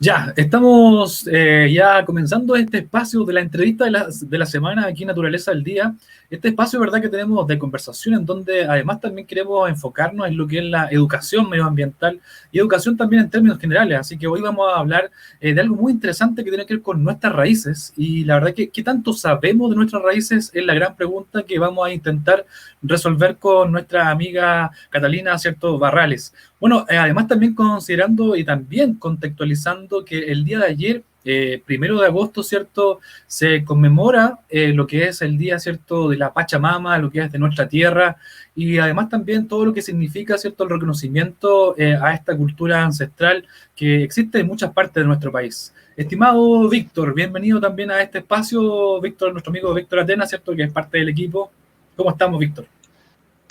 Ya, estamos ya comenzando este espacio de la entrevista de la semana aquí en Naturaleza del Día. Este espacio, ¿verdad?, que tenemos de conversación en donde además también queremos enfocarnos en lo que es la educación medioambiental y educación también en términos generales. Así que hoy vamos a hablar de algo muy interesante que tiene que ver con nuestras raíces y la verdad que qué tanto sabemos de nuestras raíces es la gran pregunta que vamos a intentar resolver con nuestra amiga Catalina, ¿cierto?, Barrales. Bueno, además también considerando y también contextualizando que el día de ayer, 1 de agosto, ¿cierto?, se conmemora lo que es el día, ¿cierto?, de la Pachamama, lo que es de nuestra tierra, y además también todo lo que significa, ¿cierto?, el reconocimiento a esta cultura ancestral que existe en muchas partes de nuestro país. Estimado Víctor, bienvenido también a este espacio, Víctor, nuestro amigo Víctor Atena, ¿cierto?, que es parte del equipo. ¿Cómo estamos, Víctor?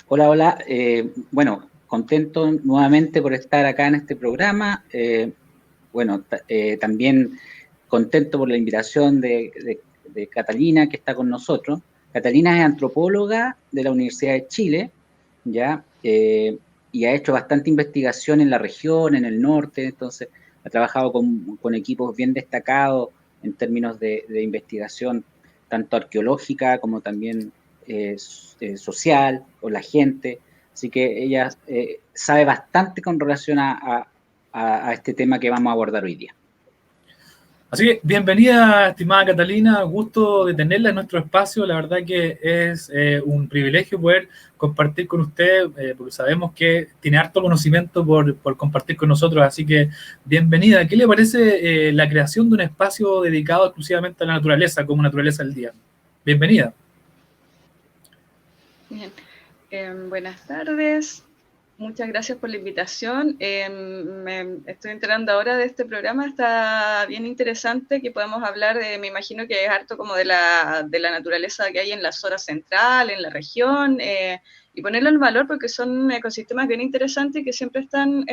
Hola, hola. Bueno, contento nuevamente por estar acá en este programa. También contento por la invitación de Catalina, que está con nosotros. Catalina es antropóloga de la Universidad de Chile, ¿ya? Y ha hecho bastante investigación en la región, en el norte, entonces ha trabajado con equipos bien destacados en términos de investigación, tanto arqueológica como también social, con la gente. Así que ella sabe bastante con relación a este tema que vamos a abordar hoy día. Así que bienvenida, estimada Catalina, gusto de tenerla en nuestro espacio. La verdad que es un privilegio poder compartir con usted, porque sabemos que tiene harto conocimiento por compartir con nosotros, así que bienvenida. ¿Qué le parece la creación de un espacio dedicado exclusivamente a la naturaleza, como Naturaleza del Día? Bienvenida. Bien. Buenas tardes. Muchas gracias por la invitación. Me estoy enterando ahora de este programa, está bien interesante que podamos hablar de, me imagino que es harto como de la naturaleza que hay en la zona central, en la región, y ponerlo en valor porque son ecosistemas bien interesantes y que siempre están,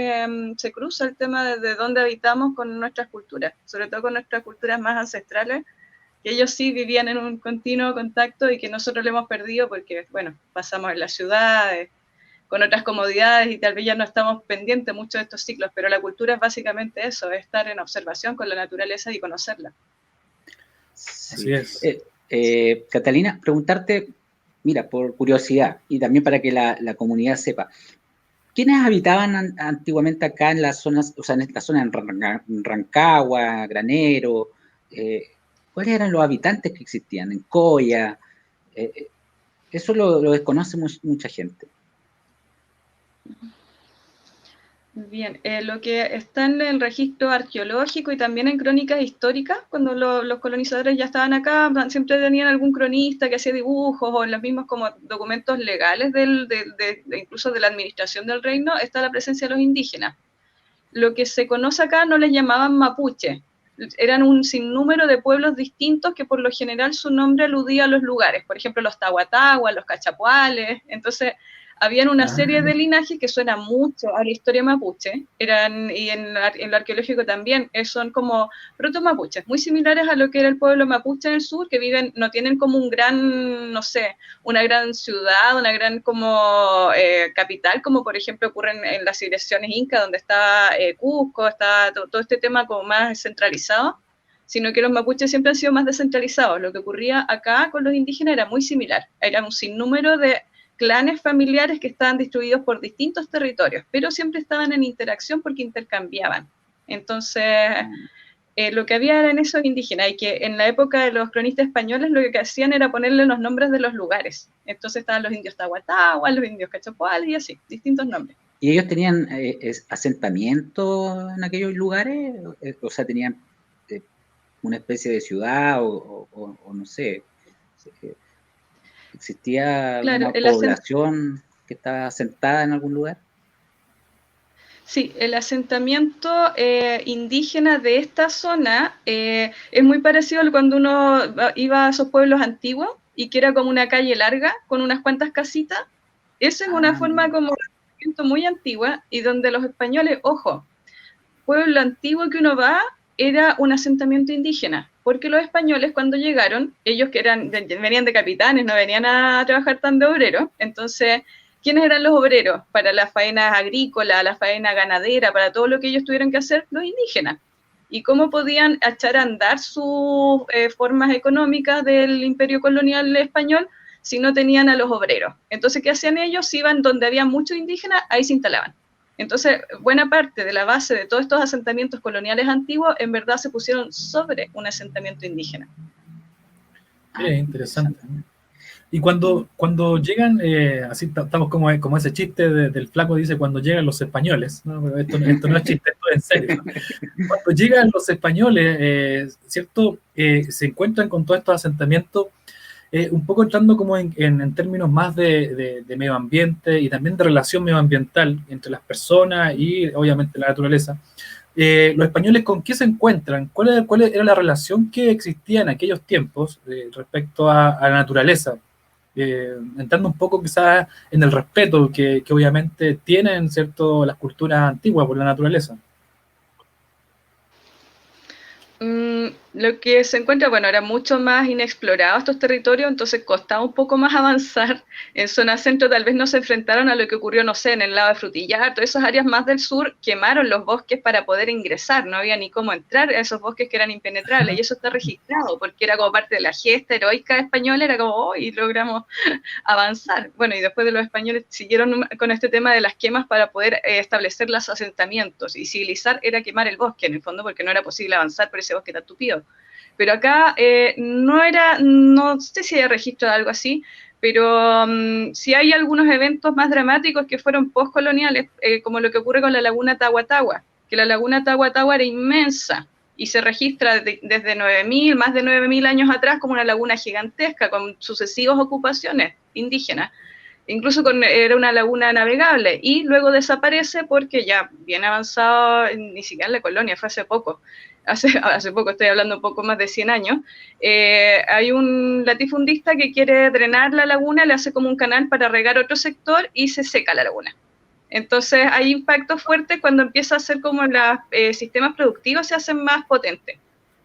se cruza el tema de dónde habitamos con nuestras culturas, sobre todo con nuestras culturas más ancestrales, que ellos sí vivían en un continuo contacto y que nosotros lo hemos perdido porque, bueno, pasamos en las ciudades, con otras comodidades y tal vez ya no estamos pendientes mucho de estos ciclos, pero la cultura es básicamente eso, es estar en observación con la naturaleza y conocerla. Sí. Así es. Catalina, preguntarte, mira, por curiosidad y también para que la comunidad sepa, ¿quiénes habitaban antiguamente acá en las zonas, o sea, en esta zona en Rancagua, Granero? ¿Cuáles eran los habitantes que existían? En Coya. Eso lo desconoce mucha gente. Bien, lo que está en el registro arqueológico y también en crónicas históricas, cuando los colonizadores ya estaban acá, siempre tenían algún cronista que hacía dibujos o en los mismos como documentos legales incluso de la administración del reino, está la presencia de los indígenas. Lo que se conoce acá no les llamaban mapuche, eran un sinnúmero de pueblos distintos que por lo general su nombre aludía a los lugares, por ejemplo los tahuatahuas, los cachapuales, entonces habían una serie de linajes que suenan mucho a la historia mapuche, y en lo arqueológico también, son como proto-mapuches, muy similares a lo que era el pueblo mapuche en el sur, que viven, no tienen como un gran, no sé, una gran ciudad, una gran como capital, como por ejemplo ocurre en las civilizaciones incas, donde está Cusco, está todo este tema como más centralizado, sino que los mapuches siempre han sido más descentralizados. Lo que ocurría acá con los indígenas era muy similar, era un sinnúmero de clanes familiares que estaban distribuidos por distintos territorios, pero siempre estaban en interacción porque intercambiaban. Entonces, lo que había eran esos indígenas, y que en la época de los cronistas españoles lo que hacían era ponerle los nombres de los lugares. Entonces estaban los indios Tahuatahua, los indios Cachapoal y así, distintos nombres. ¿Y ellos tenían asentamiento en aquellos lugares? O sea, ¿tenían una especie de ciudad o no sé? ¿Existía alguna población que estaba asentada en algún lugar? Sí, el asentamiento indígena de esta zona es muy parecido a cuando uno iba a esos pueblos antiguos y que era como una calle larga con unas cuantas casitas. Esa es una forma como de asentamiento muy antigua y donde los españoles, ojo, pueblo antiguo que uno va era un asentamiento indígena, porque los españoles cuando llegaron, ellos que venían de capitanes, no venían a trabajar tan de obreros, entonces, ¿quiénes eran los obreros para las faenas agrícolas, la faena ganadera, para todo lo que ellos tuvieron que hacer? Los indígenas. y cómo podían echar a andar sus formas económicas del imperio colonial español si no tenían a los obreros. Entonces, ¿qué hacían ellos? Iban donde había muchos indígenas, ahí se instalaban. Entonces, buena parte de la base de todos estos asentamientos coloniales antiguos, en verdad se pusieron sobre un asentamiento indígena. Interesante. Y cuando llegan, así estamos como ese chiste del flaco dice, cuando llegan los españoles, ¿no? Pero esto no es chiste, esto es en serio. Cuando llegan los españoles, ¿cierto? Se encuentran con todos estos asentamientos, un poco entrando como en términos más de medio ambiente y también de relación medioambiental entre las personas y obviamente la naturaleza. Los españoles, ¿con qué se encuentran? ¿Cuál era la relación que existía en aquellos tiempos respecto a la naturaleza? Entrando un poco quizás en el respeto que obviamente tienen, ¿cierto?, las culturas antiguas por la naturaleza. Lo que se encuentra, bueno, era mucho más inexplorado estos territorios, entonces costaba un poco más avanzar. En zona centro tal vez no se enfrentaron a lo que ocurrió, no sé, en el lado de Frutillar, todas esas áreas más del sur quemaron los bosques para poder ingresar, no había ni cómo entrar a esos bosques que eran impenetrables, y eso está registrado, porque era como parte de la gesta heroica española, era como, oh, y logramos avanzar. Bueno, y después de los españoles siguieron con este tema de las quemas para poder establecer los asentamientos, y civilizar era quemar el bosque, en el fondo, porque no era posible avanzar por ese bosque tan tupido. Pero acá no sé si hay registro de algo así, pero sí hay algunos eventos más dramáticos que fueron postcoloniales, como lo que ocurre con la laguna Tahuatahua, que la laguna Tahuatahua era inmensa y se registra desde más de 9.000 años atrás como una laguna gigantesca con sucesivas ocupaciones indígenas. Incluso era una laguna navegable y luego desaparece porque ya bien avanzado, ni siquiera en la colonia, fue hace poco. Hace poco, estoy hablando un poco más de 100 años, hay un latifundista que quiere drenar la laguna, le hace como un canal para regar otro sector y se seca la laguna. Entonces hay impactos fuertes cuando empieza a ser como los sistemas productivos se hacen más potentes,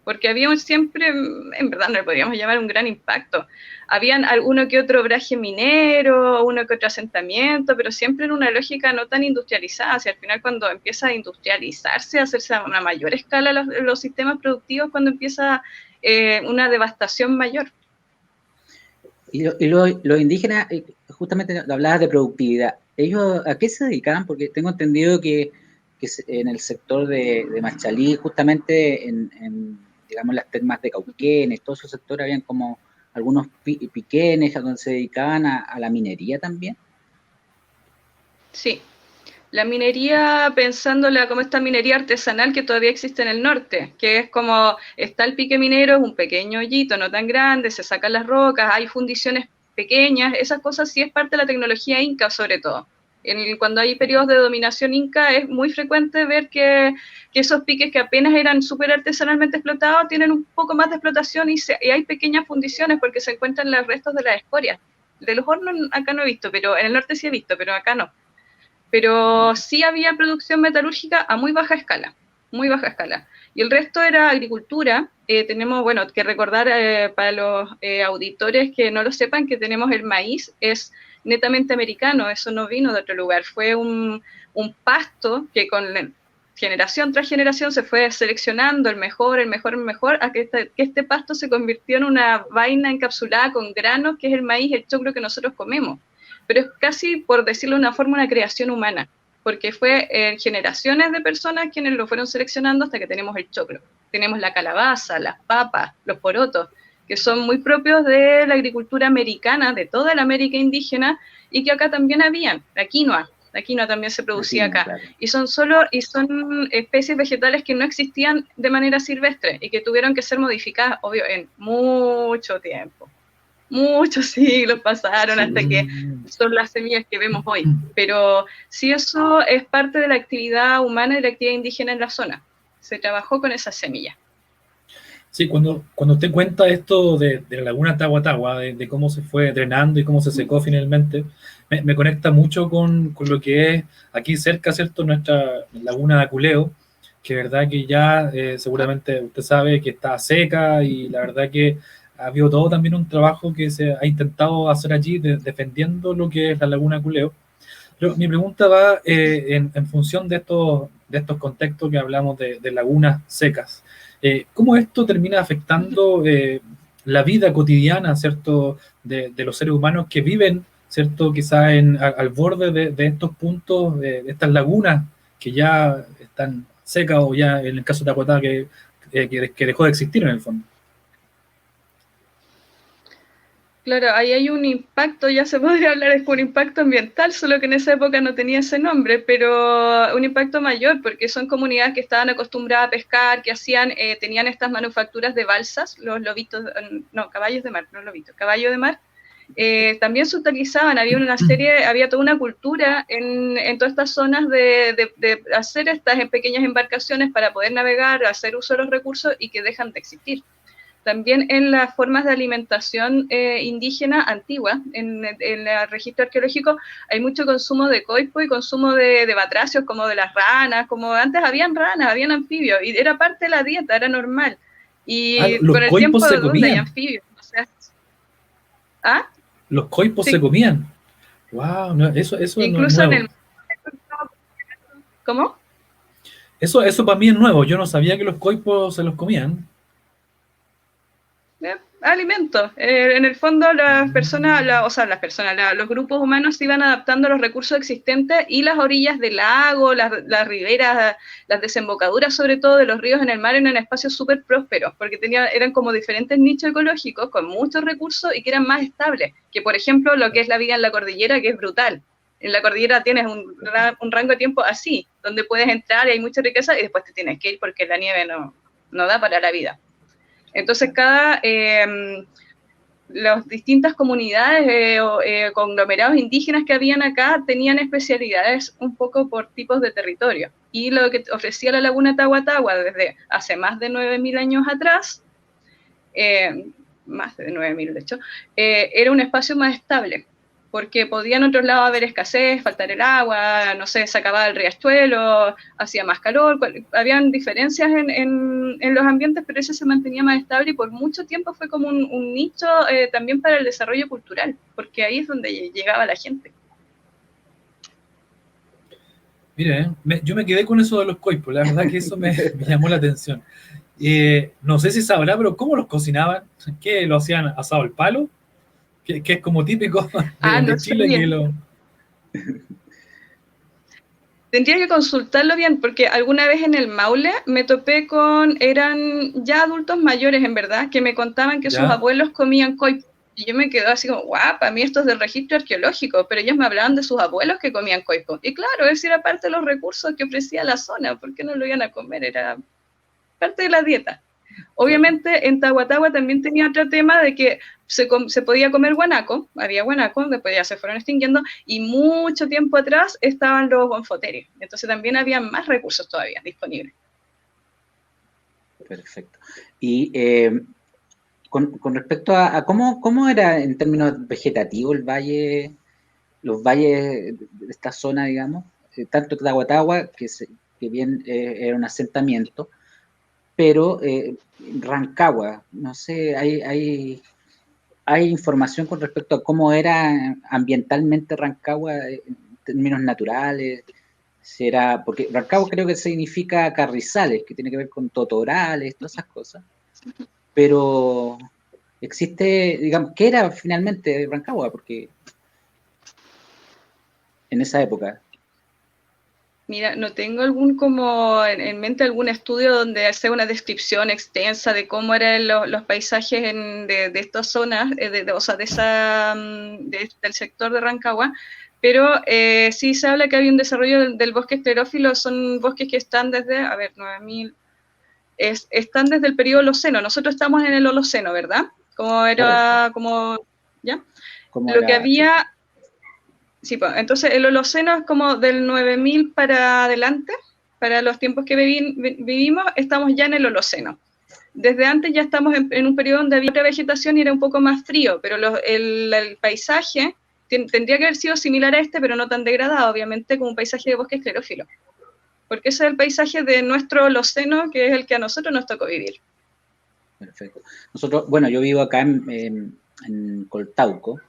porque había siempre, en verdad no le podríamos llamar un gran impacto. Habían alguno que otro braje minero, uno que otro asentamiento, pero siempre en una lógica no tan industrializada. Hacia al final, cuando empieza a industrializarse, a hacerse a una mayor escala los sistemas productivos, cuando empieza una devastación mayor. Y los indígenas, justamente hablabas de productividad. ¿Ellos a qué se dedicaban? Porque tengo entendido que en el sector de Machalí, justamente digamos, las termas de Cauquenes, todos esos sectores, habían como algunos piquenes a donde se dedicaban a la minería también. Sí, la minería, pensándola como esta minería artesanal que todavía existe en el norte, que es como, está el pique minero, es un pequeño hoyito, no tan grande, se sacan las rocas, hay fundiciones pequeñas, esas cosas sí es parte de la tecnología inca sobre todo. Cuando hay periodos de dominación inca es muy frecuente ver que esos piques que apenas eran súper artesanalmente explotados tienen un poco más de explotación y hay pequeñas fundiciones porque se encuentran los restos de las escorias. De los hornos acá no he visto, pero en el norte sí he visto, pero acá no. Pero sí había producción metalúrgica a muy baja escala, muy baja escala. Y el resto era agricultura. Tenemos, bueno, que recordar para los auditores que no lo sepan, que tenemos el maíz, es netamente americano, eso no vino de otro lugar, fue un pasto que con generación tras generación se fue seleccionando el mejor, a que este pasto se convirtió en una vaina encapsulada con granos, que es el maíz, el choclo que nosotros comemos. Pero es casi, por decirlo de una forma, una creación humana, porque fue generaciones de personas quienes lo fueron seleccionando hasta que tenemos el choclo. Tenemos la calabaza, las papas, los porotos, que son muy propios de la agricultura americana, de toda la América indígena, y que acá también habían, la quinoa también se producía acá, claro. Y son especies vegetales que no existían de manera silvestre, y que tuvieron que ser modificadas, obvio, en mucho tiempo. Muchos siglos pasaron hasta que son las semillas que vemos hoy, pero sí, eso es parte de la actividad humana y la actividad indígena en la zona, se trabajó con esas semillas. Sí, cuando usted cuenta esto de la laguna Tahuatahua, de cómo se fue drenando y cómo se secó finalmente, me conecta mucho con lo que es aquí cerca, ¿cierto?, nuestra laguna de Aculeo, que verdad que ya seguramente usted sabe que está seca, y la verdad que ha habido todo también un trabajo que se ha intentado hacer allí defendiendo lo que es la laguna de Aculeo. Pero mi pregunta va en función de estos contextos que hablamos de lagunas secas. ¿Cómo esto termina afectando la vida cotidiana, ¿cierto?, de los seres humanos que viven, ¿cierto?, quizás al borde de estos puntos, de estas lagunas que ya están secas o ya en el caso de Aguatá que dejó de existir en el fondo. Claro, ahí hay un impacto, ya se podría hablar de un impacto ambiental, solo que en esa época no tenía ese nombre, pero un impacto mayor, porque son comunidades que estaban acostumbradas a pescar, que tenían estas manufacturas de balsas, los lobitos, no, caballos de mar, no lobitos, caballo de mar, también se utilizaban, había toda una cultura en todas estas zonas de hacer estas pequeñas embarcaciones para poder navegar, hacer uso de los recursos y que dejan de existir. También en las formas de alimentación indígena antigua, en el registro arqueológico hay mucho consumo de coipo y consumo de batracios, como de las ranas, como antes habían ranas, habían anfibios, y era parte de la dieta, era normal. Y los con el coipos tiempo, se ¿dónde hay comían. anfibios? O sea, ¿ah? Los coipos Sí. se comían. Wow, no, eso no es Incluso nuevo. en el... ¿Cómo? Eso para mí es nuevo. Yo no sabía que los coipos se los comían. Alimentos. En el fondo las personas, los grupos humanos se iban adaptando a los recursos existentes y las orillas del lago, las riberas, las desembocaduras sobre todo de los ríos en el mar eran espacios súper prósperos, porque eran como diferentes nichos ecológicos con muchos recursos y que eran más estables, que por ejemplo lo que es la vida en la cordillera, que es brutal. En la cordillera tienes un rango de tiempo así, donde puedes entrar y hay mucha riqueza y después te tienes que ir porque la nieve no da para la vida. Entonces, las distintas comunidades conglomerados indígenas que habían acá tenían especialidades un poco por tipos de territorio. Y lo que ofrecía la laguna Tahuatahua desde hace más de 9.000 años atrás, más de 9.000 de hecho, era un espacio más estable, porque podía en otros lados haber escasez, faltar el agua, no sé, se acababa el riachuelo, hacía más calor, habían diferencias en los ambientes, pero ese se mantenía más estable y por mucho tiempo fue como un nicho también para el desarrollo cultural, porque ahí es donde llegaba la gente. Mire, yo me quedé con eso de los coipos, la verdad que eso me llamó la atención. No sé si sabrá, pero ¿cómo los cocinaban? ¿Qué lo hacían asado al palo? Que es como típico de Chile que lo... Tendría que consultarlo bien, porque alguna vez en el Maule me topé eran ya adultos mayores en verdad, que me contaban que sus abuelos comían coipo. Y yo me quedé así como, guau, para mí esto es del registro arqueológico, pero ellos me hablaban de sus abuelos que comían coipo. Y claro, ese era parte de los recursos que ofrecía la zona, ¿por qué no lo iban a comer? Era parte de la dieta. Obviamente en Tahuatahua también tenía otro tema de que se podía comer guanaco, había guanaco, después ya se fueron extinguiendo, y mucho tiempo atrás estaban los bonfoterios, entonces también había más recursos todavía disponibles. Perfecto. Y con respecto a cómo era en términos vegetativos los valles de esta zona, digamos, tanto Tahuatahua, que bien era un asentamiento, pero Rancagua, no sé, hay información con respecto a cómo era ambientalmente Rancagua en términos naturales. Porque Rancagua creo que significa carrizales, que tiene que ver con totorales, todas esas cosas. Pero existe, digamos, ¿qué era finalmente Rancagua? Porque en esa época. Mira, no tengo en mente algún estudio donde hace una descripción extensa de cómo eran los paisajes de estas zonas, del sector de Rancagua, pero sí se habla que había un desarrollo del bosque esclerófilo, son bosques que están desde, 9.000, están desde el periodo Holoceno, nosotros estamos en el Holoceno, ¿verdad? ¿Ya? Lo que había... Sí, pues, entonces el Holoceno es como del 9.000 para adelante, para los tiempos que vivimos, estamos ya en el Holoceno. Desde antes ya estamos en un periodo donde había otra vegetación y era un poco más frío, pero el paisaje tendría que haber sido similar a este, pero no tan degradado, obviamente, como un paisaje de bosque esclerófilo. Porque ese es el paisaje de nuestro Holoceno, que es el que a nosotros nos tocó vivir. Perfecto. Nosotros, bueno, yo vivo acá en Coltauco,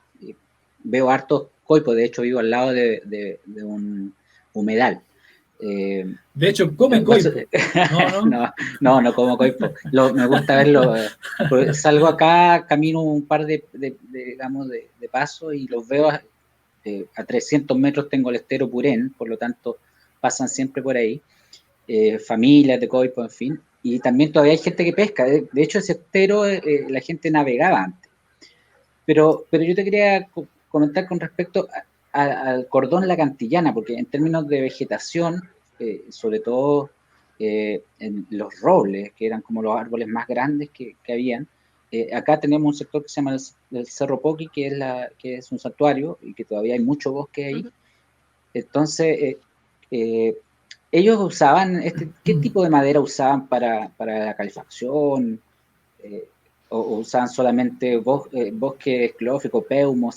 veo hartos Coipo, de hecho vivo al lado de un humedal. De hecho, comen coipo. No como coipo. Me gusta verlo. Salgo acá, camino un par de pasos y los veo a 300 metros. Tengo el estero Purén, por lo tanto pasan siempre por ahí. Familias de coipo, en fin. Y también todavía hay gente que pesca. De hecho, ese estero la gente navegaba antes. Pero yo te quería comentar con respecto al cordón La Cantillana, porque en términos de vegetación, sobre todo en los robles, que eran como los árboles más grandes que habían, acá tenemos un sector que se llama el Cerro Poqui, que es un santuario y que todavía hay mucho bosque ahí. Entonces, ellos usaban, ¿qué tipo de madera usaban para la calefacción? O usaban solamente bosque esclófico, peumo,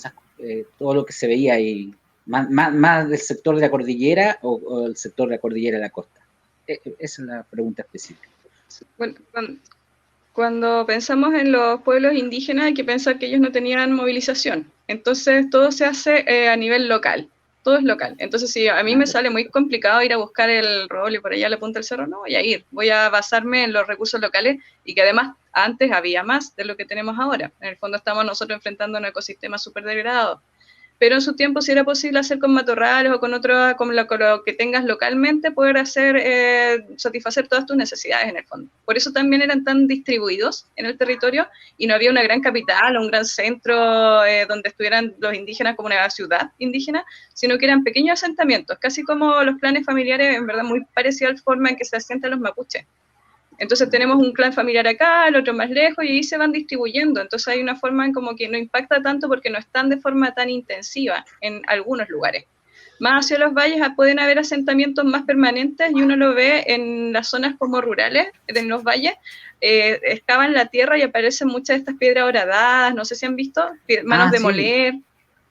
todo lo que se veía ahí, más del sector de la cordillera o el sector de la cordillera de la costa. Esa es la pregunta específica. Bueno, cuando pensamos en los pueblos indígenas hay que pensar que ellos no tenían movilización, entonces todo se hace a nivel local, todo es local. Entonces si a mí me sale muy complicado ir a buscar el roble por allá a la punta del cerro, no voy a ir, voy a basarme en los recursos locales y que además antes había más de lo que tenemos ahora. En el fondo estamos nosotros enfrentando un ecosistema súper degradado. Pero en su tiempo si era posible hacer con matorrales o con lo que tengas localmente, poder hacer, satisfacer todas tus necesidades en el fondo. Por eso también eran tan distribuidos en el territorio y no había una gran capital o un gran centro donde estuvieran los indígenas como una ciudad indígena, sino que eran pequeños asentamientos, casi como los clanes familiares, en verdad muy parecido a la forma en que se asientan los mapuches. Entonces tenemos un clan familiar acá, el otro más lejos, y ahí se van distribuyendo. Entonces hay una forma en como que no impacta tanto porque no están de forma tan intensiva en algunos lugares. Más hacia los valles pueden haber asentamientos más permanentes y uno lo ve en las zonas como rurales, en los valles, excavan la tierra y aparecen muchas de estas piedras horadadas, no sé si han visto, manos de moler.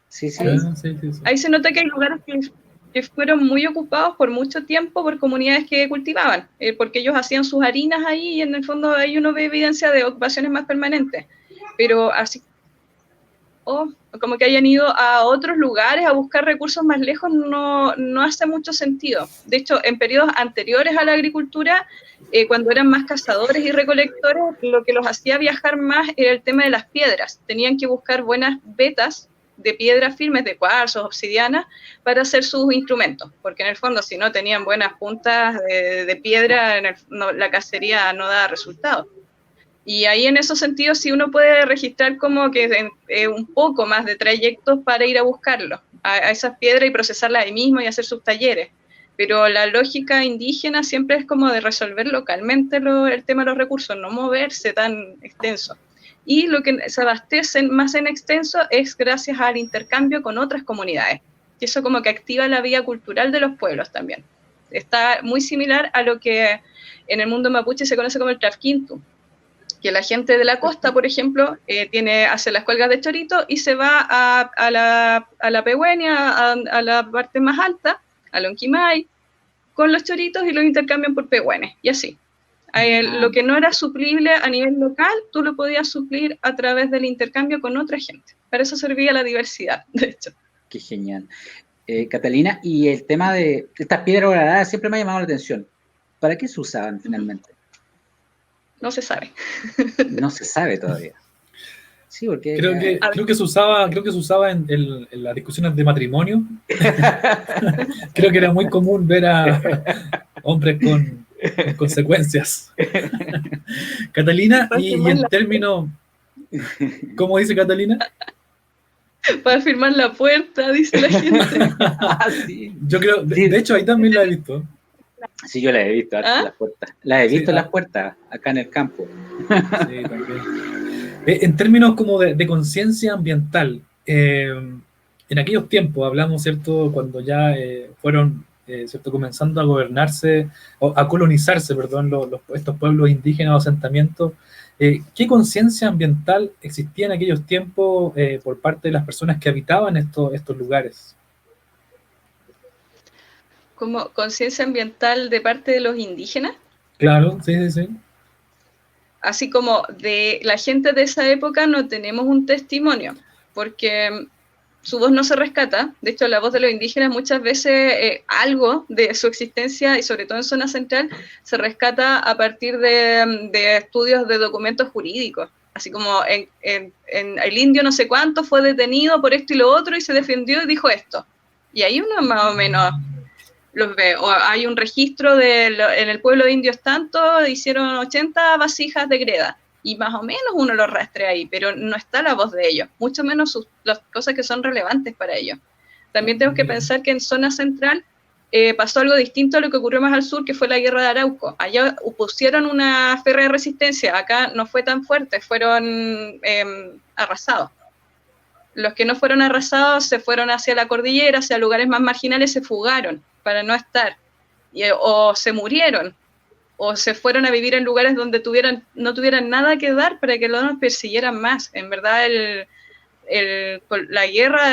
Sí. Ahí se nota que hay lugares que fueron muy ocupados por mucho tiempo por comunidades que cultivaban, porque ellos hacían sus harinas ahí y en el fondo ahí uno ve evidencia de ocupaciones más permanentes. Pero así, como que hayan ido a otros lugares a buscar recursos más lejos no hace mucho sentido. De hecho, en periodos anteriores a la agricultura, cuando eran más cazadores y recolectores, lo que los hacía viajar más era el tema de las piedras. Tenían que buscar buenas vetas de piedras firmes, de cuarzo, obsidiana, para hacer sus instrumentos, porque en el fondo si no tenían buenas puntas de piedra, la cacería no da resultado. Y ahí en esos sentidos sí uno puede registrar como que un poco más de trayectos para ir a buscarlo, a esas piedras y procesarlas ahí mismo y hacer sus talleres. Pero la lógica indígena siempre es como de resolver localmente el tema de los recursos, no moverse tan extenso. Y lo que se abastecen más en extenso es gracias al intercambio con otras comunidades. Y eso como que activa la vida cultural de los pueblos también. Está muy similar a lo que en el mundo mapuche se conoce como el trafquintu, que la gente de la costa, por ejemplo, hace las cuelgas de chorito y se va a la Pehuenia, a la parte más alta, a Lonquimay, con los choritos y los intercambian por pehuenes, y así. Lo que no era suplible a nivel local, tú lo podías suplir a través del intercambio con otra gente. Para eso servía la diversidad, de hecho. Qué genial. Catalina, y el tema de estas piedras horadadas siempre me ha llamado la atención. ¿Para qué se usaban finalmente? No se sabe. No se sabe todavía. Sí, porque creo que se usaba en las discusiones de matrimonio. Creo que era muy común ver a hombres con consecuencias. Catalina, y en términos, ¿cómo dice Catalina? Para firmar la puerta, dice la gente. Sí. Yo creo, de hecho ahí también la he visto. Sí, yo la he visto, las puertas. Las he visto en las puertas, acá en el campo. Sí, también. En términos como de conciencia ambiental, en aquellos tiempos, hablamos, ¿cierto?, cuando ya fueron, ¿cierto?, comenzando a gobernarse, o a colonizarse, perdón, estos pueblos indígenas o asentamientos, ¿qué conciencia ambiental existía en aquellos tiempos por parte de las personas que habitaban estos lugares? ¿Como conciencia ambiental de parte de los indígenas? Claro, sí. Así como de la gente de esa época no tenemos un testimonio, porque su voz no se rescata. De hecho, la voz de los indígenas muchas veces, algo de su existencia, y sobre todo en zona central, se rescata a partir de estudios de documentos jurídicos. Así como en el indio no sé cuánto fue detenido por esto y lo otro y se defendió y dijo esto. Y ahí uno más o menos los ve. O hay un registro en el pueblo de indios tanto, hicieron 80 vasijas de greda. Y más o menos uno lo rastrea ahí, pero no está la voz de ellos, mucho menos las cosas que son relevantes para ellos. También tenemos que pensar que en zona central pasó algo distinto a lo que ocurrió más al sur, que fue la guerra de Arauco. Allá pusieron una férrea resistencia, acá no fue tan fuerte, fueron arrasados. Los que no fueron arrasados se fueron hacia la cordillera, hacia lugares más marginales, se fugaron para no estar, o se murieron, o se fueron a vivir en lugares donde no tuvieran nada que dar para que no nos persiguieran más. En verdad, la guerra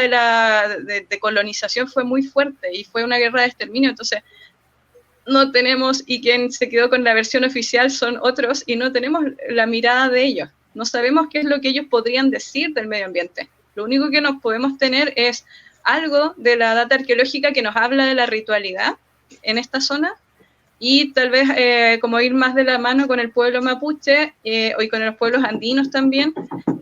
de colonización fue muy fuerte y fue una guerra de exterminio, entonces no tenemos, y quien se quedó con la versión oficial son otros, y no tenemos la mirada de ellos. No sabemos qué es lo que ellos podrían decir del medio ambiente. Lo único que nos podemos tener es algo de la data arqueológica que nos habla de la ritualidad en esta zona, y tal vez como ir más de la mano con el pueblo mapuche y con los pueblos andinos también,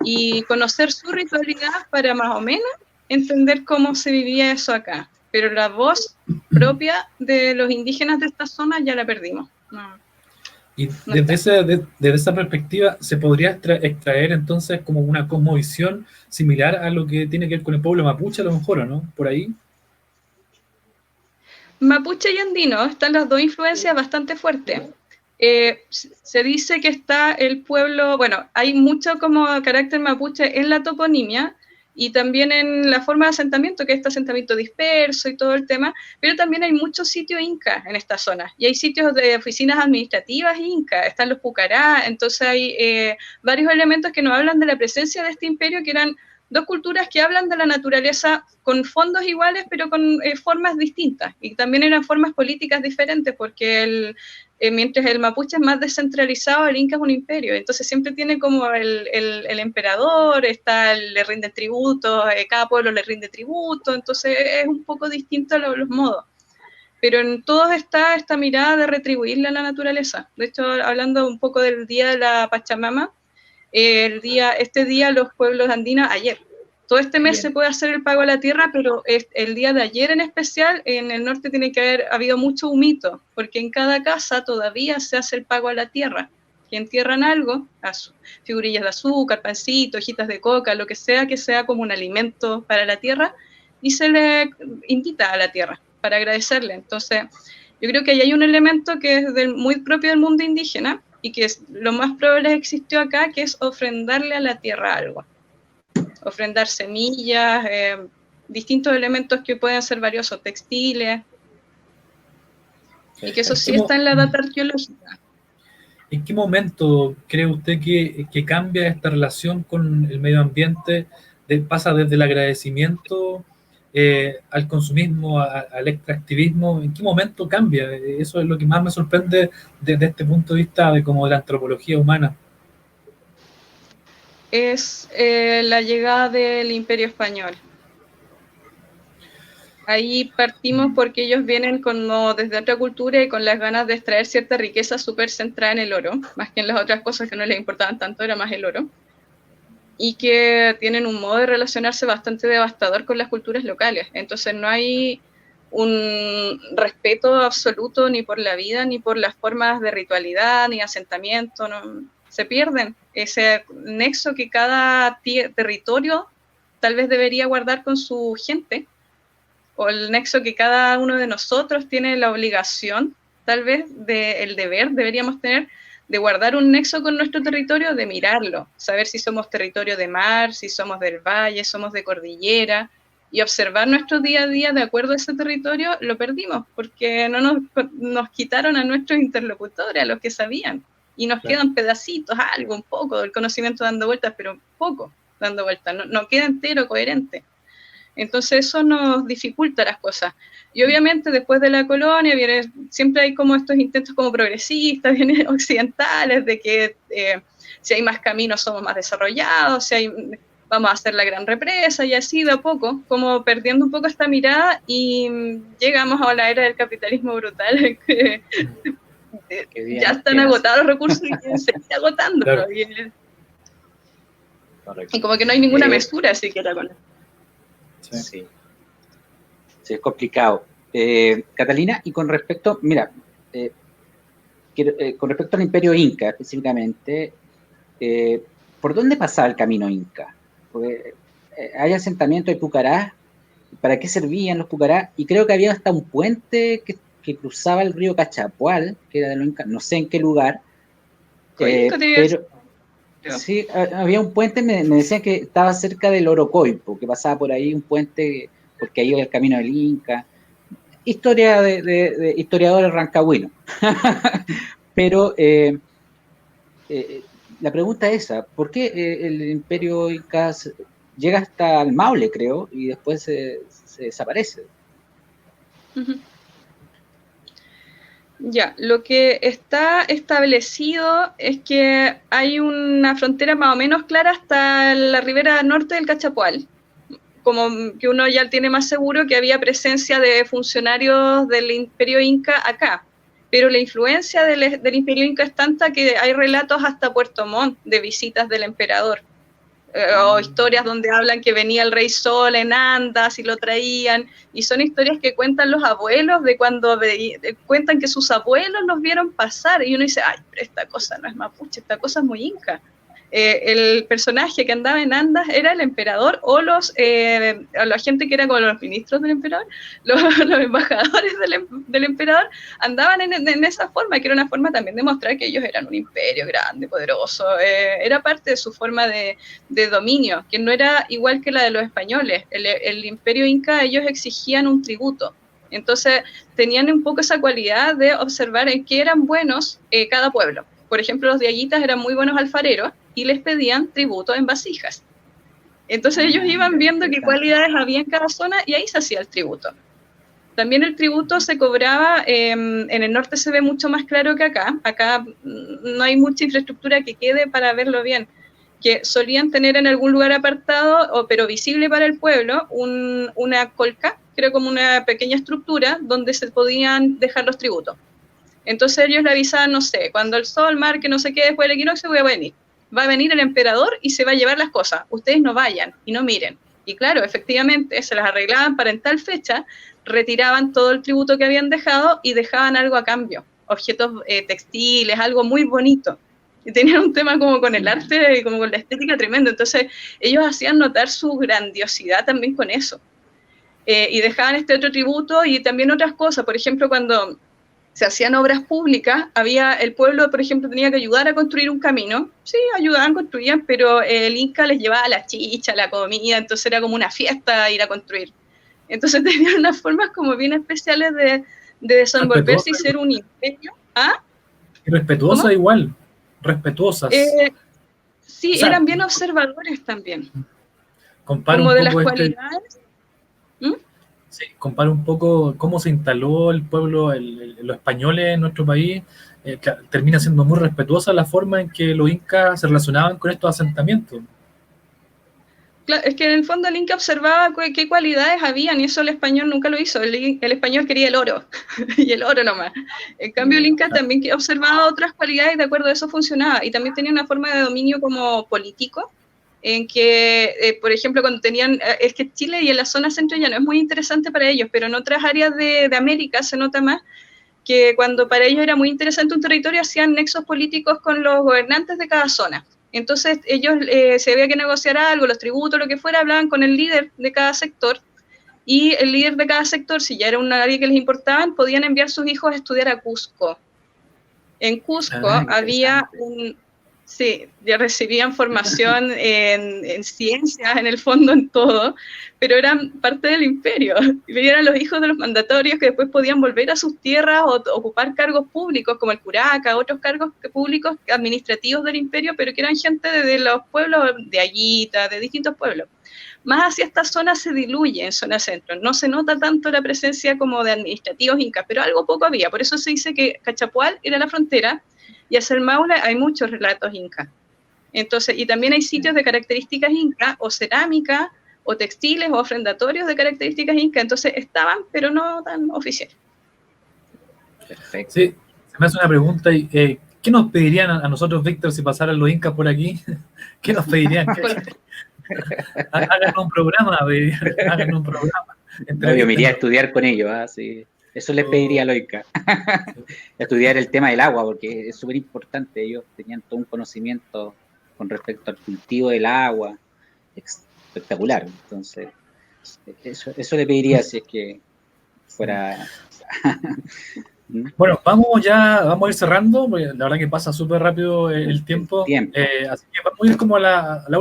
y conocer su ritualidad para más o menos entender cómo se vivía eso acá. Pero la voz propia de los indígenas de esta zona ya la perdimos. Y desde esa perspectiva, ¿se podría extraer entonces como una cosmovisión similar a lo que tiene que ver con el pueblo mapuche, a lo mejor, ¿o no? Por ahí. Mapuche y andino están las dos influencias bastante fuertes. Se dice que está el pueblo, bueno, hay mucho como carácter mapuche en la toponimia y también en la forma de asentamiento, que es este asentamiento disperso y todo el tema, pero también hay muchos sitios incas en esta zona, y hay sitios de oficinas administrativas incas, están los pucará, entonces hay varios elementos que nos hablan de la presencia de este imperio, que eran dos culturas que hablan de la naturaleza con fondos iguales, pero con formas distintas, y también eran formas políticas diferentes, porque mientras el mapuche es más descentralizado, el inca es un imperio, entonces siempre tiene como el emperador, le rinde tributo, cada pueblo le rinde tributo, entonces es un poco distinto a los modos. Pero en todos está esta mirada de retribuirle a la naturaleza. De hecho, hablando un poco del Día de la Pachamama, este día los pueblos andinos, ayer, todo este mes se puede hacer el pago a la tierra, pero el día de ayer en especial, en el norte tiene que haber habido mucho humito, porque en cada casa todavía se hace el pago a la tierra, que entierran algo, figurillas de azúcar, pancito, hojitas de coca, lo que sea como un alimento para la tierra, y se le invita a la tierra para agradecerle. Entonces, yo creo que ahí hay un elemento que es muy propio del mundo indígena, y que lo más probable existió acá, que es ofrendarle a la tierra algo. Ofrendar semillas, distintos elementos que pueden ser valiosos, textiles, y que eso sí está en la data arqueológica. ¿En qué momento cree usted que cambia esta relación con el medio ambiente? Pasa desde el agradecimiento al consumismo, al extractivismo. ¿En qué momento cambia? Eso es lo que más me sorprende desde este punto de vista de como de la antropología humana. Es la llegada del Imperio Español. Ahí partimos porque ellos vienen desde otra cultura y con las ganas de extraer cierta riqueza súper centrada en el oro, más que en las otras cosas que no les importaban tanto, era más el oro, y que tienen un modo de relacionarse bastante devastador con las culturas locales. Entonces no hay un respeto absoluto ni por la vida, ni por las formas de ritualidad, ni asentamiento, no, se pierden ese nexo que cada territorio tal vez debería guardar con su gente, o el nexo que cada uno de nosotros tiene la obligación, tal vez el deber deberíamos tener, de guardar un nexo con nuestro territorio, de mirarlo, saber si somos territorio de mar, si somos del valle, somos de cordillera, y observar nuestro día a día de acuerdo a ese territorio. Lo perdimos, porque no nos quitaron a nuestros interlocutores, a los que sabían, y nos quedan pedacitos, algo, un poco del conocimiento dando vueltas, pero poco dando vueltas, no queda entero, coherente. Entonces eso nos dificulta las cosas. Y obviamente después de la colonia siempre hay como estos intentos como progresistas, bien occidentales, de que si hay más caminos somos más desarrollados, vamos a hacer la gran represa, y así de a poco, como perdiendo un poco esta mirada, y llegamos a la era del capitalismo brutal, que ya están agotados los recursos y quieren seguir agotándolo. Claro. Y como que no hay ninguna mesura siquiera con eso. Sí, es complicado. Catalina, y con respecto, mira, con respecto al Imperio Inca específicamente, ¿por dónde pasaba el camino Inca? Porque hay asentamientos de Pucará, ¿para qué servían los Pucará? Y creo que había hasta un puente que cruzaba el río Cachapual, que era de los Incas, no sé en qué lugar, pero sí, había un puente, me decían que estaba cerca del Orocoipo, que pasaba por ahí un puente, porque ahí iba el camino del Inca. Historia de historiadores rancagüinos. Pero la pregunta es esa, ¿por qué el Imperio Inca llega hasta el Maule, creo, y después se desaparece? Uh-huh. Ya, lo que está establecido es que hay una frontera más o menos clara hasta la ribera norte del Cachapual, como que uno ya tiene más seguro que había presencia de funcionarios del Imperio Inca acá, pero la influencia del Imperio Inca es tanta que hay relatos hasta Puerto Montt de visitas del emperador, o historias donde hablan que venía el Rey Sol en andas y lo traían, y son historias que cuentan los abuelos de cuando cuentan que sus abuelos los vieron pasar, y uno dice, ay, pero esta cosa no es mapuche, esta cosa es muy inca. El personaje que andaba en andas era el emperador o la gente que era como los ministros del emperador, los embajadores del emperador, andaban en esa forma, que era una forma también de mostrar que ellos eran un imperio grande, poderoso, era parte de su forma de dominio, que no era igual que la de los españoles. El imperio inca, ellos exigían un tributo, entonces tenían un poco esa cualidad de observar en qué eran buenos cada pueblo. Por ejemplo, los diaguitas eran muy buenos alfareros y les pedían tributo en vasijas. Entonces ellos iban viendo qué cualidades había en cada zona y ahí se hacía el tributo. También el tributo se cobraba, en el norte se ve mucho más claro que acá. Acá no hay mucha infraestructura que quede para verlo bien, que solían tener en algún lugar apartado, pero visible para el pueblo, una colca, creo como una pequeña estructura donde se podían dejar los tributos. Entonces ellos le avisaban, no sé, cuando el sol marque no sé qué después del equinoccio va a venir el emperador y se va a llevar las cosas, ustedes no vayan y no miren. Y claro, efectivamente, se las arreglaban para en tal fecha, retiraban todo el tributo que habían dejado y dejaban algo a cambio, objetos textiles, algo muy bonito. Y tenían un tema como con el arte, como con la estética tremendo, entonces ellos hacían notar su grandiosidad también con eso. Y dejaban este otro tributo y también otras cosas, por ejemplo, cuando se hacían obras públicas, el pueblo, por ejemplo, tenía que ayudar a construir un camino, sí, ayudaban, construían, pero el Inca les llevaba la chicha, la comida, entonces era como una fiesta ir a construir. Entonces tenían unas formas como bien especiales de desenvolverse y ser un imperio. ¿Ah? Respetuosa. ¿Cómo? Igual, respetuosas. Sí, o sea, eran bien observadores también. Compara como un de poco las cualidades. Sí, compara un poco cómo se instaló el pueblo, los españoles en nuestro país. Termina siendo muy respetuosa la forma en que los incas se relacionaban con estos asentamientos. Claro, es que en el fondo el Inca observaba qué cualidades habían y eso el español nunca lo hizo. El español quería el oro y el oro nomás. En cambio el Inca también observaba otras cualidades y de acuerdo a eso funcionaba. Y también tenía una forma de dominio como político en que, por ejemplo, cuando tenían, es que Chile y en la zona centro ya no es muy interesante para ellos, pero en otras áreas de América se nota más que cuando para ellos era muy interesante un territorio, hacían nexos políticos con los gobernantes de cada zona. Entonces ellos, se había que negociar algo, los tributos, lo que fuera, hablaban con el líder de cada sector, y el líder de cada sector, si ya era un área que les importaba, podían enviar sus hijos a estudiar a Cusco. En Cusco había sí, ya recibían formación en ciencias, en el fondo en todo, pero eran parte del imperio, y eran los hijos de los mandatorios que después podían volver a sus tierras o ocupar cargos públicos como el curaca, otros cargos públicos administrativos del imperio, pero que eran gente de los pueblos de Aguita, de distintos pueblos. Más hacia esta zona se diluye en zona centro, no se nota tanto la presencia como de administrativos incas, pero algo poco había, por eso se dice que Cachapual era la frontera, y hacia el Maule hay muchos relatos incas. Entonces, y también hay sitios de características incas, o cerámica, o textiles, o ofrendatorios de características incas. Entonces estaban, pero no tan oficiales. Perfecto. Sí, se me hace una pregunta. ¿Qué nos pedirían a nosotros, Víctor, si pasaran los incas por aquí? ¿Qué nos pedirían? Háganos un programa, háganos un programa. No, yo me iría a estudiar con ellos, ¿eh? Sí. Eso les pediría a los incas. Estudiar el tema del agua, porque es súper importante. Ellos tenían todo un conocimiento con respecto al cultivo del agua, espectacular. Entonces, eso le pediría si es que fuera... Bueno, vamos a ir cerrando, porque la verdad que pasa súper rápido el tiempo. Así que vamos a ir como a las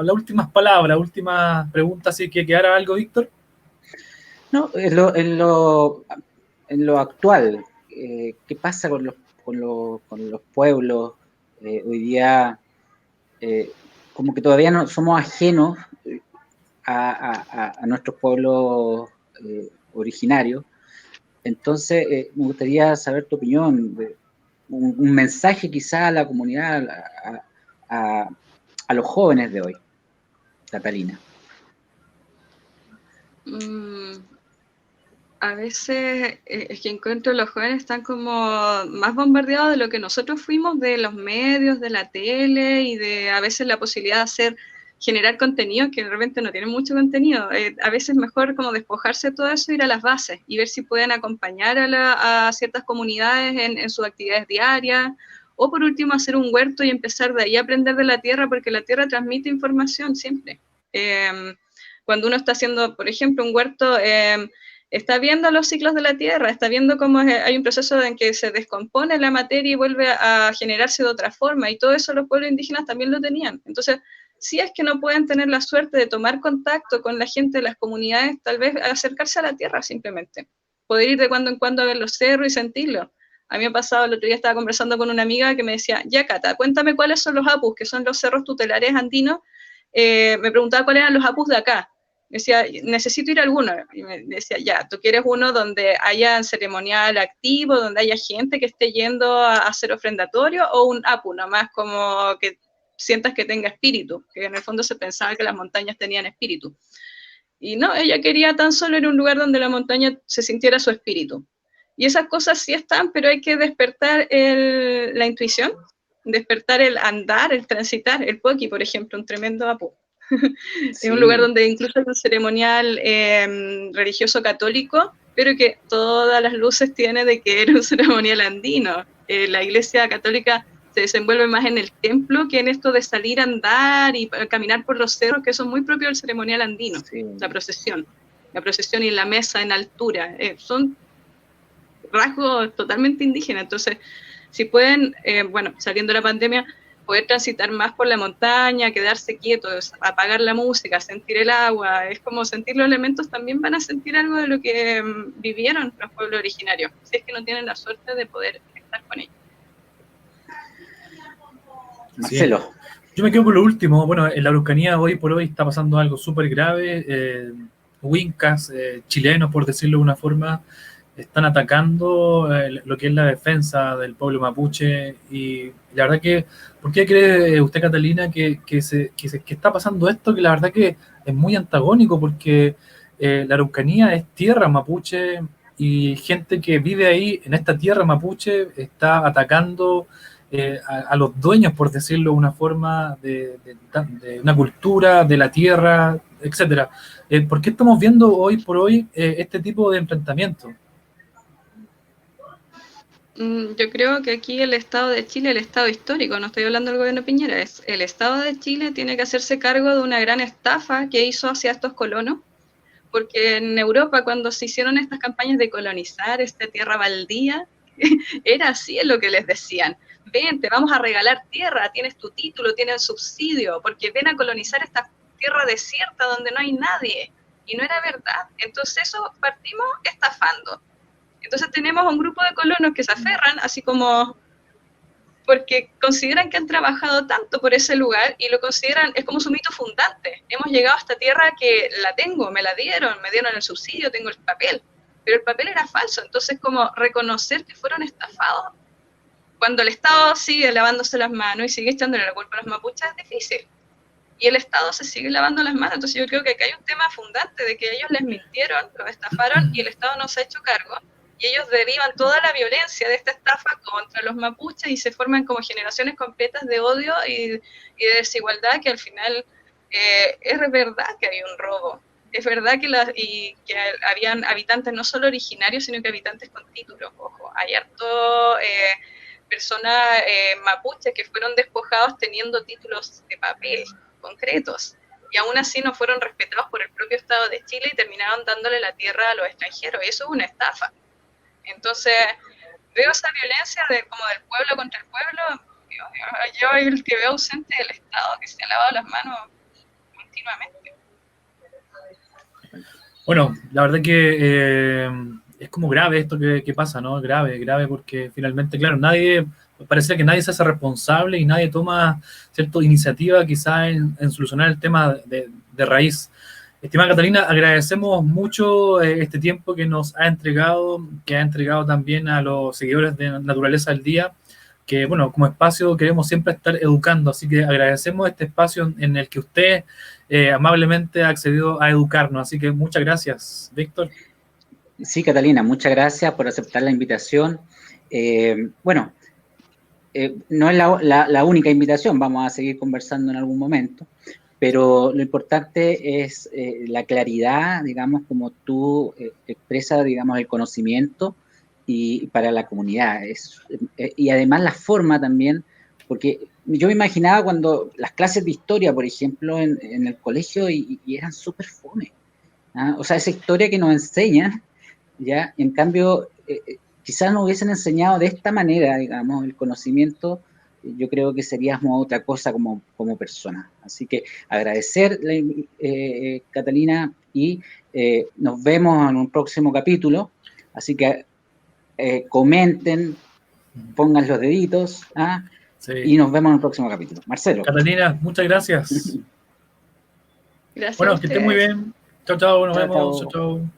últimas palabras, últimas preguntas, así que quedara algo, Víctor. No, en lo actual, ¿qué pasa con los pueblos? Hoy día, como que todavía no somos ajenos a nuestros pueblos originarios. Entonces, me gustaría saber tu opinión, un mensaje quizá a la comunidad, a los jóvenes de hoy, Catalina. A veces es que encuentro los jóvenes están como más bombardeados de lo que nosotros fuimos, de los medios, de la tele y de a veces la posibilidad de generar contenido que de repente no tienen mucho contenido. A veces mejor como despojarse de todo eso, ir a las bases y ver si pueden acompañar a ciertas comunidades en sus actividades diarias, o por último hacer un huerto y empezar de ahí a aprender de la tierra, porque la tierra transmite información siempre. Cuando uno está haciendo, por ejemplo, un huerto, está viendo los ciclos de la tierra, está viendo cómo hay un proceso en que se descompone la materia y vuelve a generarse de otra forma, y todo eso los pueblos indígenas también lo tenían. Entonces, si es que no pueden tener la suerte de tomar contacto con la gente de las comunidades, tal vez acercarse a la tierra simplemente, poder ir de cuando en cuando a ver los cerros y sentirlo. A mí me ha pasado, el otro día estaba conversando con una amiga que me decía, ya Cata, cuéntame cuáles son los apus, que son los cerros tutelares andinos. Me preguntaba cuáles eran los apus de acá. Decía, necesito ir a alguno. Y me decía, ya, tú quieres uno donde haya ceremonial activo, donde haya gente que esté yendo a hacer ofrendatorio, o un apu, nomás como que sientas que tenga espíritu, que en el fondo se pensaba que las montañas tenían espíritu. Y no, ella quería tan solo ir a un lugar donde la montaña se sintiera su espíritu. Y esas cosas sí están, pero hay que despertar la intuición, despertar el andar, el transitar. El Poqui, por ejemplo, un tremendo apu. Sí. Es un lugar donde incluso hay un ceremonial religioso católico, pero que todas las luces tiene de que era un ceremonial andino. La iglesia católica se desenvuelve más en el templo que en esto de salir a andar y caminar por los cerros, que son muy propios del ceremonial andino. Sí. La procesión y la mesa en altura, son rasgos totalmente indígenas. Entonces, si pueden, saliendo de la pandemia, poder transitar más por la montaña, quedarse quietos, apagar la música, sentir el agua, es como sentir los elementos, también van a sentir algo de lo que vivieron los pueblos originarios, si es que no tienen la suerte de poder estar con ellos. Marcelo. Sí. Yo me quedo con lo último. Bueno, en la Araucanía hoy por hoy está pasando algo súper grave. Huincas, chilenos, por decirlo de una forma, están atacando lo que es la defensa del pueblo mapuche. Y la verdad que, ¿por qué cree usted, Catalina, que está pasando esto? Que la verdad que es muy antagónico, porque la Araucanía es tierra mapuche y gente que vive ahí en esta tierra mapuche está atacando a los dueños, por decirlo de una forma, de una cultura, de la tierra, etcétera. ¿Por qué estamos viendo hoy por hoy este tipo de enfrentamientos? Yo creo que aquí el Estado de Chile, el Estado histórico, no estoy hablando del gobierno Piñera, es el Estado de Chile tiene que hacerse cargo de una gran estafa que hizo hacia estos colonos, porque en Europa, cuando se hicieron estas campañas de colonizar esta tierra baldía, era así lo que les decían. Ven, te vamos a regalar tierra, tienes tu título, tienes subsidio, porque ven a colonizar esta tierra desierta donde no hay nadie. Y no era verdad. Entonces eso partimos estafando. Entonces tenemos un grupo de colonos que se aferran, así como porque consideran que han trabajado tanto por ese lugar y lo consideran, es como su mito fundante. Hemos llegado a esta tierra que la tengo, me dieron el subsidio, tengo el papel. Pero el papel era falso, entonces como reconocer que fueron estafados cuando el Estado sigue lavándose las manos y sigue echándole la culpa a los mapuches, es difícil. Y el Estado se sigue lavando las manos. Entonces yo creo que acá hay un tema fundante de que ellos les mintieron, los estafaron y el Estado no se ha hecho cargo. Y ellos derivan toda la violencia de esta estafa contra los mapuches y se forman como generaciones completas de odio y de desigualdad, que al final es verdad que había un robo. Es verdad que habían habitantes no solo originarios, sino que habitantes con títulos. Ojo, hay harto personas mapuches que fueron despojados teniendo títulos de papel concretos, y aún así no fueron respetados por el propio Estado de Chile y terminaron dándole la tierra a los extranjeros. Eso es una estafa. Entonces, veo esa violencia como del pueblo contra el pueblo. Yo el que veo ausente del Estado, que se ha lavado las manos continuamente. Bueno, la verdad que es como grave esto que pasa, ¿no? Grave, porque finalmente, claro, parece que nadie se hace responsable y nadie toma cierta iniciativa quizás en solucionar el tema de raíz. Estimada Catalina, agradecemos mucho este tiempo que nos ha entregado, que ha entregado también a los seguidores de Naturaleza al Día, que, bueno, como espacio queremos siempre estar educando, así que agradecemos este espacio en el que usted amablemente ha accedido a educarnos, así que muchas gracias, Víctor. Sí, Catalina, muchas gracias por aceptar la invitación. No es la única invitación, vamos a seguir conversando en algún momento, pero lo importante es la claridad, digamos, como tú expresas, digamos, el conocimiento y para la comunidad. Y además la forma también, porque yo me imaginaba cuando las clases de historia, por ejemplo, en el colegio, y eran súper fome, ¿ah? O sea, esa historia que nos enseñan, ¿ya? En cambio, quizás nos hubiesen enseñado de esta manera, digamos, el conocimiento, yo creo que seríamos otra cosa como personas. Así que agradecer, Catalina, y nos vemos en un próximo capítulo. Así que comenten, pongan los deditos, ¿ah? Sí. Y nos vemos en el próximo capítulo. Marcelo. Catalina, muchas gracias. Gracias. Bueno, que estén muy bien. Chao, nos vemos. Chao.